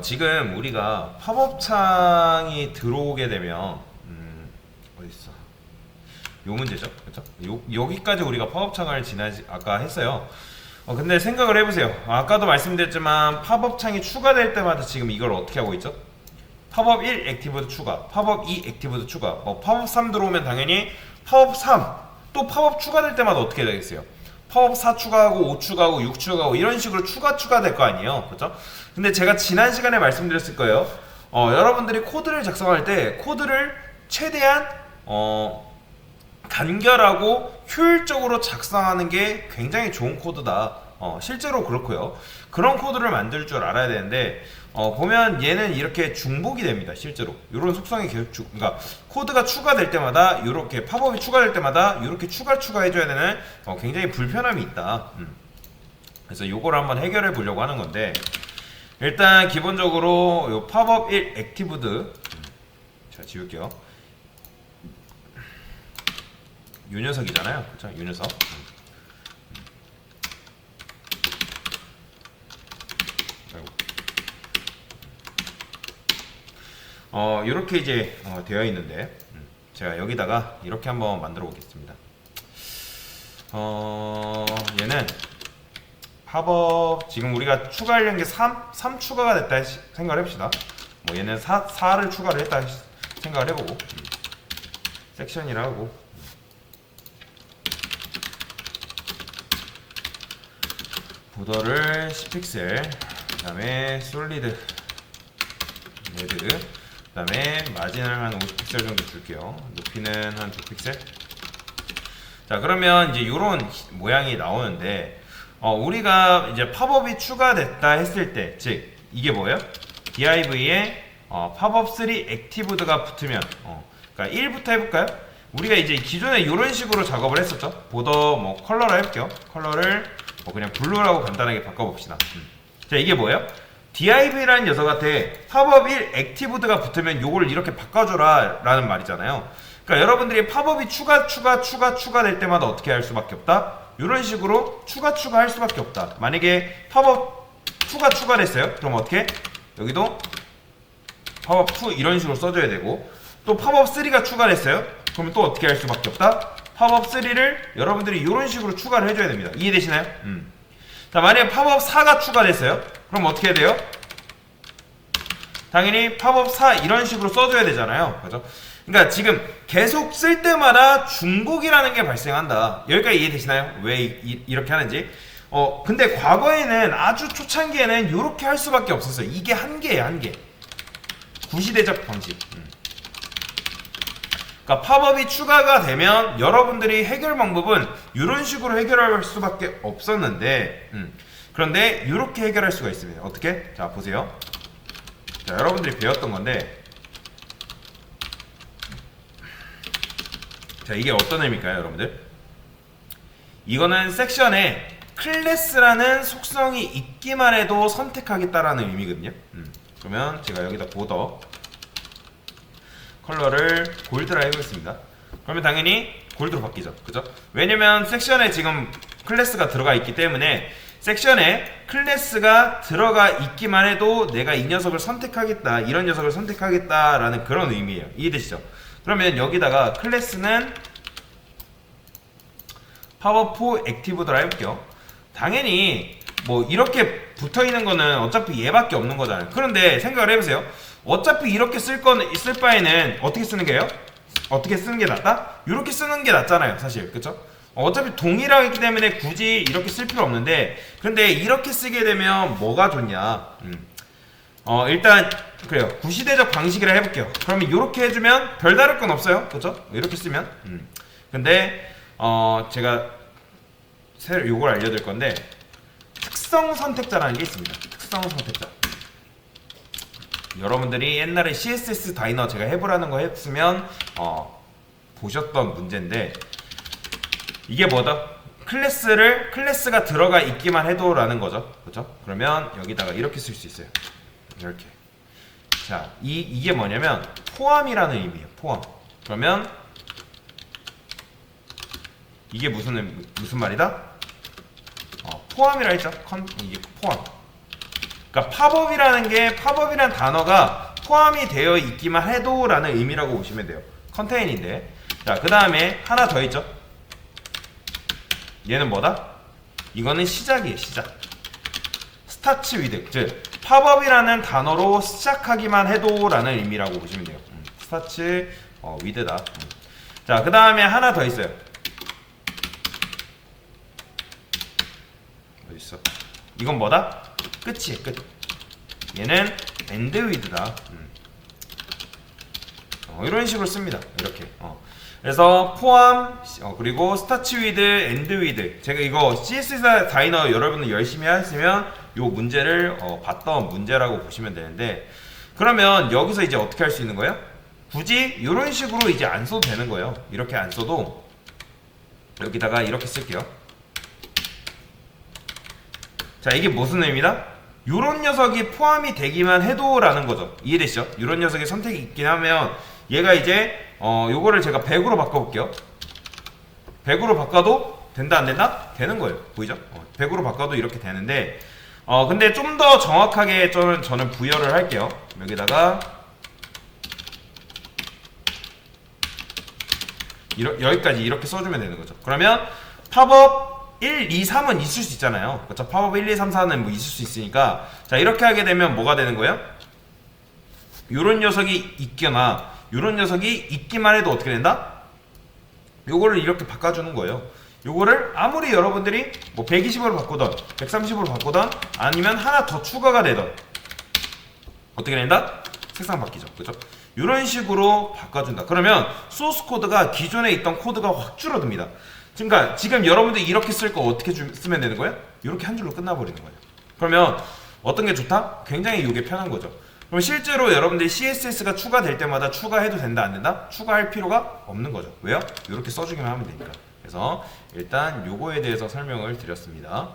지금 우리가 팝업 창이 들어오게 되면 어디 있어? 요 문제죠, 그렇죠? 여기까지 우리가 팝업 창을 아까 했어요. 근데 생각을 해보세요. 아까도 말씀드렸지만 팝업 창이 추가될 때마다 지금 이걸 어떻게 하고 있죠? 팝업 1 액티브드 추가, 팝업 2 액티브드 추가, 팝업 3 들어오면 당연히 팝업 3, 또 팝업 추가될 때마다 어떻게 되겠어요? 팝업 4 추가하고 5 추가하고 6 추가하고 이런 식으로 추가될 거 아니에요, 그렇죠? 근데 제가 지난 시간에 말씀드렸을 거예요. 여러분들이 코드를 작성할 때 코드를 최대한 간결하고 효율적으로 작성하는 게 굉장히 좋은 코드다. 실제로 그렇고요. 그런 코드를 만들 줄 알아야 되는데 보면 얘는 이렇게 중복이 됩니다. 실제로 이런 속성이 계속 그러니까 코드가 추가될 때마다 이렇게 팝업이 추가될 때마다 이렇게 추가해줘야 되는 굉장히 불편함이 있다. 그래서 요걸 한번 해결해 보려고 하는 건데 일단 기본적으로 요 팝업 1 액티브드 자 지울게요. 요 녀석이잖아요. 그쵸? 요 녀석. 이렇게 이제 되어 있는데 제가 여기다가 이렇게 한번 만들어 보겠습니다. 얘는 팝업 지금 우리가 추가하려는 게 3 추가가 됐다 생각을 해봅시다. 뭐 얘는 4를 추가를 했다 생각을 해보고 섹션이라 하고 보더를 10픽셀 그 다음에 솔리드 레드 그 다음에 마진을 한 50픽셀 정도 줄게요. 높이는 한 2픽셀. 자 그러면 이제 이런 모양이 나오는데 우리가 이제 팝업이 추가됐다 했을 때 즉 이게 뭐예요? div에 팝업 3 액티브드가 붙으면 그러니까 1부터 해볼까요? 우리가 이제 기존에 이런 식으로 작업을 했었죠. 보더 뭐 컬러로 해볼게요. 컬러를 그냥 블루라고 간단하게 바꿔봅시다. 자 이게 뭐예요? div라는 녀석한테 팝업 1 액티브드가 붙으면 요걸 이렇게 바꿔줘라 라는 말이잖아요. 그러니까 여러분들이 팝업이 추가될 때마다 어떻게 할 수밖에 없다? 이런 식으로 추가할 수밖에 없다. 만약에 팝업 2가 추가됐어요. 그럼 어떻게? 여기도 팝업 2 이런 식으로 써줘야 되고 또 팝업 3가 추가됐어요. 그러면 또 어떻게 할 수밖에 없다? 팝업 3를 여러분들이 이런 식으로 추가를 해줘야 됩니다. 이해되시나요? 자 만약에 팝업 4가 추가됐어요. 그럼 어떻게 해야 돼요? 당연히 팝업 4 이런 식으로 써줘야 되잖아요. 그죠? 그러니까 지금 계속 쓸 때마다 중복이라는 게 발생한다. 여기까지 이해되시나요? 왜 이렇게 하는지. 근데 과거에는 아주 초창기에는 이렇게 할 수밖에 없었어요. 이게 한계예요, 한계. 구시대적 방식. 그러니까 팝업이 추가가 되면 여러분들이 해결 방법은 이런 식으로 해결할 수밖에 없었는데 그런데 이렇게 해결할 수가 있습니다. 어떻게? 자 보세요. 자 여러분들이 배웠던 건데 자 이게 어떤 의미일까요 여러분들? 이거는 섹션에 클래스라는 속성이 있기만 해도 선택하겠다라는 의미거든요. 그러면 제가 여기다 보더 컬러를 골드라 해보겠습니다. 그러면 당연히 골드로 바뀌죠. 그죠? 왜냐면 섹션에 지금 클래스가 들어가 있기 때문에 섹션에 클래스가 들어가 있기만 해도 내가 이 녀석을 선택하겠다, 이런 녀석을 선택하겠다라는 그런 의미예요. 이해되시죠? 그러면 여기다가 클래스는 팝업 4 액티브드라 해볼게요. 당연히 뭐 이렇게 붙어있는 거는 어차피 얘밖에 없는 거잖아요. 그런데 생각을 해보세요. 어차피 이렇게 쓸 바에는 어떻게 쓰는 게요? 어떻게 쓰는 게 낫다? 이렇게 쓰는 게 낫잖아요, 사실. 그쵸? 어차피 동일하기 때문에 굳이 이렇게 쓸 필요 없는데, 그런데 이렇게 쓰게 되면 뭐가 좋냐? 일단 그래요. 구시대적 방식이라 해볼게요. 그러면 이렇게 해주면 별다를 건 없어요, 그쵸? 이렇게 쓰면. 근데 제가 새로 요걸 알려드릴 건데 특성 선택자라는 게 있습니다. 특성 선택자. 여러분들이 옛날에 CSS 다이너 제가 해보라는 거 했으면 보셨던 문제인데 이게 뭐다? 클래스가 들어가 있기만 해도 라는 거죠. 그렇죠? 그러면 여기다가 이렇게 쓸 수 있어요. 이렇게. 자, 이게 뭐냐면 포함이라는 의미예요. 포함. 그러면 이게 무슨 말이다? 포함이라 했죠. 이게 포함. 그러니까 팝업이라는 단어가 포함이 되어 있기만 해도 라는 의미라고 보시면 돼요. 컨테인인데. 자, 그 다음에 하나 더 있죠. 얘는 뭐다? 이거는 시작이에요. 시작. 스타트 위드, 즉 팝업이라는 단어로 시작하기만 해도 라는 의미라고 보시면 돼요. 스타트 위드다. 자, 그 다음에 하나 더 있어요. 어디 있어? 이건 뭐다? 끝이에요. 끝. 얘는 end with다. 이런 식으로 씁니다. 이렇게. 그래서 포함, 그리고 start with, end with. 제가 이거 CSS 다이너 여러분들 열심히 하시면 이 문제를 봤던 문제라고 보시면 되는데, 그러면 여기서 이제 어떻게 할 수 있는 거예요? 굳이 이런 식으로 이제 안 써도 되는 거예요. 이렇게 안 써도 여기다가 이렇게 쓸게요. 자, 이게 무슨 의미다? 요런 녀석이 포함이 되기만 해도 라는 거죠. 이해되시죠? 요런 녀석이 선택이 있긴 하면 얘가 이제 요거를 제가 100으로 바꿔볼게요. 100으로 바꿔도 된다 안 된다? 되는 거예요. 보이죠? 100으로 바꿔도 이렇게 되는데 근데 좀 더 정확하게 저는 부여를 할게요. 여기다가 여기까지 이렇게 써주면 되는 거죠. 그러면 팝업 1, 2, 3은 있을 수 있잖아요. 그렇죠? 팝업 1, 2, 3, 4는 뭐 있을 수 있으니까 자, 이렇게 하게 되면 뭐가 되는 거예요? 요런 녀석이 있거나 요런 녀석이 있기만 해도 어떻게 된다? 요거를 이렇게 바꿔주는 거예요. 요거를 아무리 여러분들이 뭐 120으로 바꾸던 130으로 바꾸던 아니면 하나 더 추가가 되던 어떻게 된다? 색상 바뀌죠. 그죠? 이런 식으로 바꿔준다. 그러면 소스 코드가 기존에 있던 코드가 확 줄어듭니다. 그러니까 지금 여러분들이 이렇게 쓸 거 어떻게 쓰면 되는 거예요? 이렇게 한 줄로 끝나버리는 거예요. 그러면 어떤 게 좋다? 굉장히 이게 편한 거죠. 그럼 실제로 여러분들이 CSS가 추가될 때마다 추가해도 된다 안 된다? 추가할 필요가 없는 거죠. 왜요? 이렇게 써주기만 하면 되니까. 그래서 일단 요거에 대해서 설명을 드렸습니다.